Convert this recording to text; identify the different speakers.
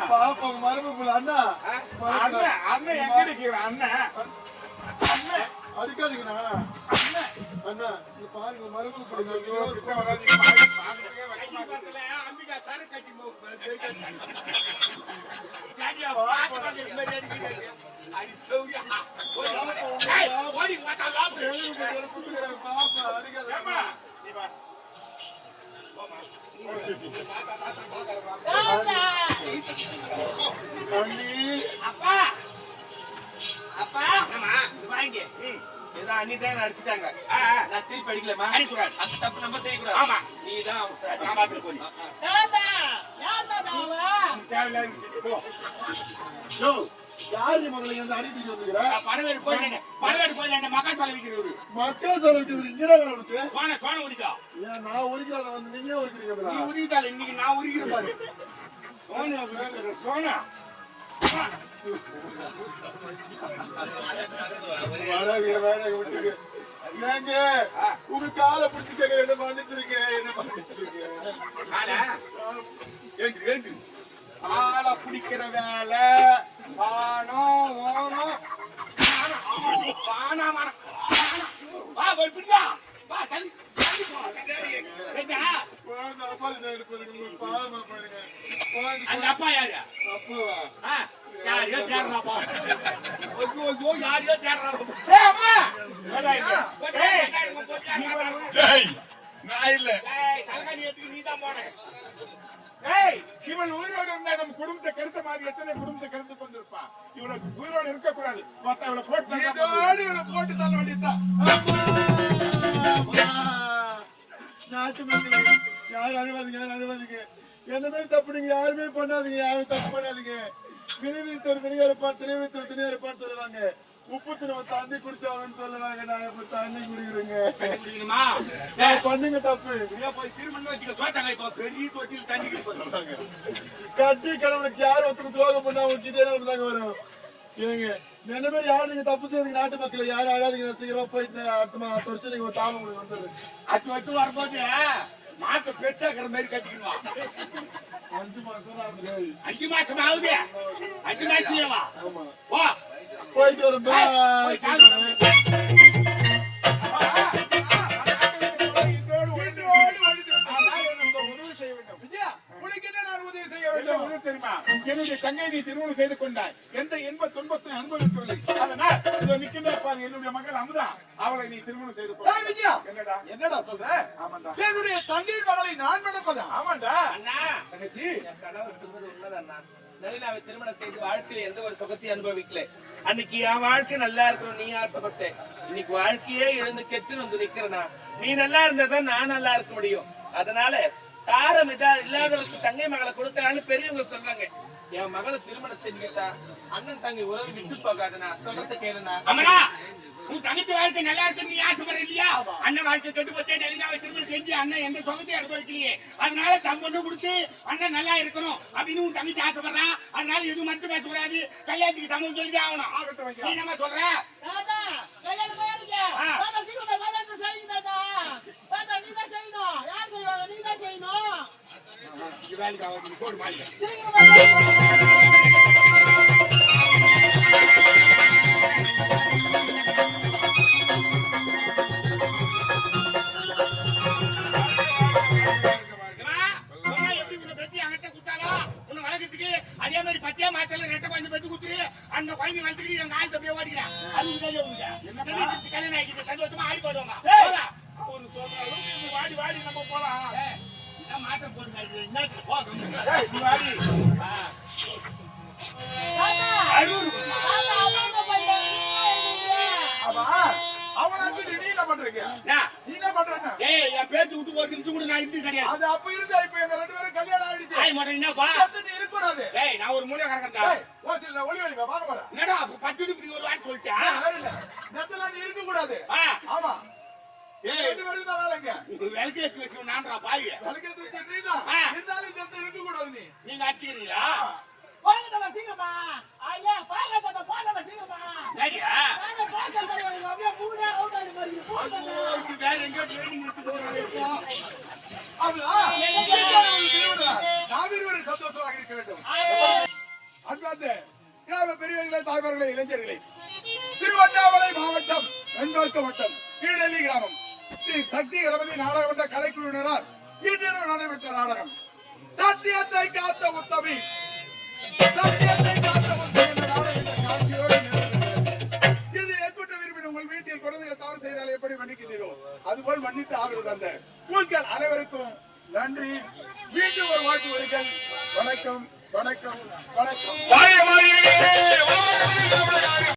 Speaker 1: பாப்பா மரபு அண்ணா
Speaker 2: அண்ணன் எங்க இருக்கிற அண்ணன்
Speaker 1: அடிக்காதீங்கண்ணா அண்ணா இது பாருங்க மரபு
Speaker 2: அம்பிகா சாரு கட்டி
Speaker 3: அப்பா அப்பா வாங்க ஏதோ அன்னிதான் அடிச்சுட்டாங்க நான் திருப்பி அடிக்கலாமா
Speaker 2: அடிக்கூடாது
Speaker 3: அது தப்பு நம்ம செய்யக்கூடாது
Speaker 2: ஆமா
Speaker 3: நீதான்
Speaker 2: நான் பாத்துட்டு போய்
Speaker 1: யாரு மகளை வந்து அடித்து வந்துக்கிற
Speaker 2: படவேடு கோயில் மக்கா சொல்ல வைக்கிறவரு
Speaker 1: மக்கா சொல்லிட்டு இங்கே
Speaker 2: சோன உரிக்கா
Speaker 1: ஏன் நான் உரிக்கிறத வந்து நீங்க உரிக்கிறீங்க
Speaker 2: நீ உரித்தால இன்னைக்கு நான் உரிக்கிற பாரு சோனா
Speaker 1: விட்டுங்க ஏங்க உங்க காலை பிடிச்சிக்க என்ன மன்னிச்சிருக்கேன்
Speaker 2: ஆளை பிடிக்கிற வேலை பானம் ஓனம் அப்பா யாரு
Speaker 1: அப்பாவா
Speaker 2: யாரையோ தேடுறாப்பா யாரையோ தேடுறாப்பா
Speaker 4: நான் இல்ல
Speaker 2: தலைகாணி எடுத்துக்கு நீ தான் போன
Speaker 4: இவன் உயிரோடு இருந்தா நம்ம குடும்பத்தை கெடுத்த மாதிரி எத்தனை குடும்பத்தை கெடுத்து கொண்டிருப்பான் இவனுக்கு உயிரோடு இருக்க கூடாது மொத்தம் இவளை போட்டு தள்ள வேண்டியதுதான்
Speaker 1: நாட்டு மக்களே யாரும் அழுவாதீங்க என்ன மாதிரி தப்பு நீங்க யாருமே பண்ணாதீங்க யாரும் தப்பு பண்ணாதீங்க விளைவித்தோர் விளையாடுப்பான் திரைவித்தோர் திரையாடுப்பான்னு சொல்லுவாங்க உப்பு தினவ தண்ணி குடிச்சாங்கன்னு சொல்லுவாங்க நான் இப்ப தண்ணி குடிக்கிறேங்க பண்ணுங்க தப்பு
Speaker 2: போய் திருமணம் வச்சுக்க சோத்தாங்க இப்ப பெரிய தொட்டில் தண்ணி குடிப்பாங்க
Speaker 1: கட்டி கடவுளுக்கு யார் ஒருத்தருக்கு துரோகம் பண்ணா உங்களுக்கு இதே தாங்க வரும் ஏங்க என்ன மாதிரி யாரும் நீங்க தப்பு செய்யறீங்க நாட்டு மக்கள் யாரும் அழாதீங்க சீக்கிரமா போயிட்டு அடுத்த வருஷம் நீங்க ஒரு தாம உங்களுக்கு வந்துடுது
Speaker 2: அடுத்த வருஷம் வரும்போது மாசம் பெருசாக்குற மாதிரி கட்டிக்கணுமா
Speaker 1: 5
Speaker 2: மாசம் ஆகுது 5 மாசத்துலவா வா
Speaker 1: போயிட்டு வரும்
Speaker 4: என்னுடைய தங்கை நீ திருமணம் செய்து கொண்டாய் எந்த இன்ப துன்பத்தை அனுபவிக்கவில்லை அதனால் என்னுடைய மகள் அமுதா அவளை நீ திருமணம் செய்து கொண்டாய்
Speaker 1: என்னடா சொல்ற
Speaker 4: ஆமாண்டா
Speaker 1: என்னுடைய தங்கை மகளை நான் மணப்பதா
Speaker 4: ஆமாண்டா
Speaker 3: அண்ணா
Speaker 4: தங்கச்சி
Speaker 3: கணவர் சொல்றது உண்மைதான் நளினாவை திருமணம் செய்து வாழ்க்கையில எந்த ஒரு சுகத்தையும் அனுபவிக்கல அன்னைக்கு என் வாழ்க்கை நல்லா இருக்கணும் நீ ஆசைப்பட்ட இன்னைக்கு வாழ்க்கையே எழுந்து கெட்டு வந்து நிக்கிறனா நீ நல்லா இருந்தாதான் நான் நல்லா இருக்க முடியும் அதனால தாரம் இதா இல்லாதவருக்கு தங்கை மகளை கொடுக்கறான்னு பெரியவங்க சொல்றாங்க என் மகளை திருமணம் செஞ்சுக்கிட்டா அண்ணன் தங்கை உறவு விட்டு போகாதுண்ணா சொல்றத கேளுண்ணா
Speaker 2: உன் தங்கச்சி வாழ்க்கை நல்லா இருக்கு நீ ஆசைப்படுற இல்லையா அண்ணன் வாழ்க்கை கெட்டு போச்சே நளினாவை திருமணம் செஞ்சு அண்ணன் எந்த சுகத்தையும் அனுபவிக்கலையே அதனால தம் பொண்ணு கொடுத்து அண்ணன் நல்லா இருக்கணும் அப்படின்னு உன் தங்கச்சி ஆசைப்படுறான் அதனால எதுவும் மட்டும் பேசக்கூடாது கல்யாணத்துக்கு சமம் சொல்லி ஆகணும் நீ நம்ம சொல்ற வேலைக்கு ஆகாது போடு மாதிரி அதே மாதிரி பத்தியா மாத்தல ரெட்டை குழந்தை பெற்று கொடுத்துரு அந்த குழந்தை வளர்த்துக்கிட்டு எங்க ஆள் தப்பியா ஓடிக்கிறேன் அது கல்யாணம் ஆகிட்டு சந்தோஷமா ஆடி போடுவாங்க
Speaker 4: வாடி வாடி நம்ம போலாம்
Speaker 2: மாற்றம் போடுங்க என் பேச்சு விட்டு ஒரு நிமிஷம் கூட நான் இருந்து கிடையாது
Speaker 4: அது அப்ப இருந்தா இப்ப எங்க 2 பேரும் கல்யாணம் ஆயிடுச்சு
Speaker 2: என்னப்பா
Speaker 4: இருக்கக்கூடாது
Speaker 2: நான் ஒரு மூலையை கிடக்கிறேன்
Speaker 4: ஒளி ஒளி பார்க்க போறேன்
Speaker 2: என்னடா பத்து இப்படி ஒரு வாட்டி சொல்லிட்டேன்
Speaker 4: இருக்க கூடாது ஆமா
Speaker 2: விளக்கு ஏற்றி வச்சு நான்றா பாய்
Speaker 4: இருக்க கூடாது
Speaker 2: நீங்க அடிச்சுக்கிறீங்களா
Speaker 3: சீக்கிரமா ஐயா பாருங்க போங்க சீக்கிரமா
Speaker 2: வேற எங்க ட்ரைனிங் எடுத்து போறோம்
Speaker 1: வேண்டும். அன்பார்ந்த கிராம பெரியவர்களே, தாய்மார்களே, இளைஞர்களே, திருவண்ணாமலை மாவட்டம் வெண்பாக்க வட்டம் கீழடி கிராமம் ஸ்ரீ சக்தி கணபதி நாடகமன்ற கலைக்குழுவினரால் இன்றிரவு நடைபெற்ற நாடகம் சத்தியத்தை காத்த உத்தமி. சத்தியத்தை காத்த உத்தமி என்ற நாடகத்தின் காட்சியோடு நிறைவேறுகிறது. இது ஏற்பட்ட விரும்பின உங்கள் வீட்டில் குழந்தைகள் தவறு செய்தால் எப்படி மன்னிக்கிறீரோ அதுபோல் மன்னித்து ஆதரவு தந்த உங்கள் அனைவருக்கும் நன்றி. மீண்டும் ஒரு வாழ்த்து வருங்கள். வணக்கம், வணக்கம், வணக்கம்.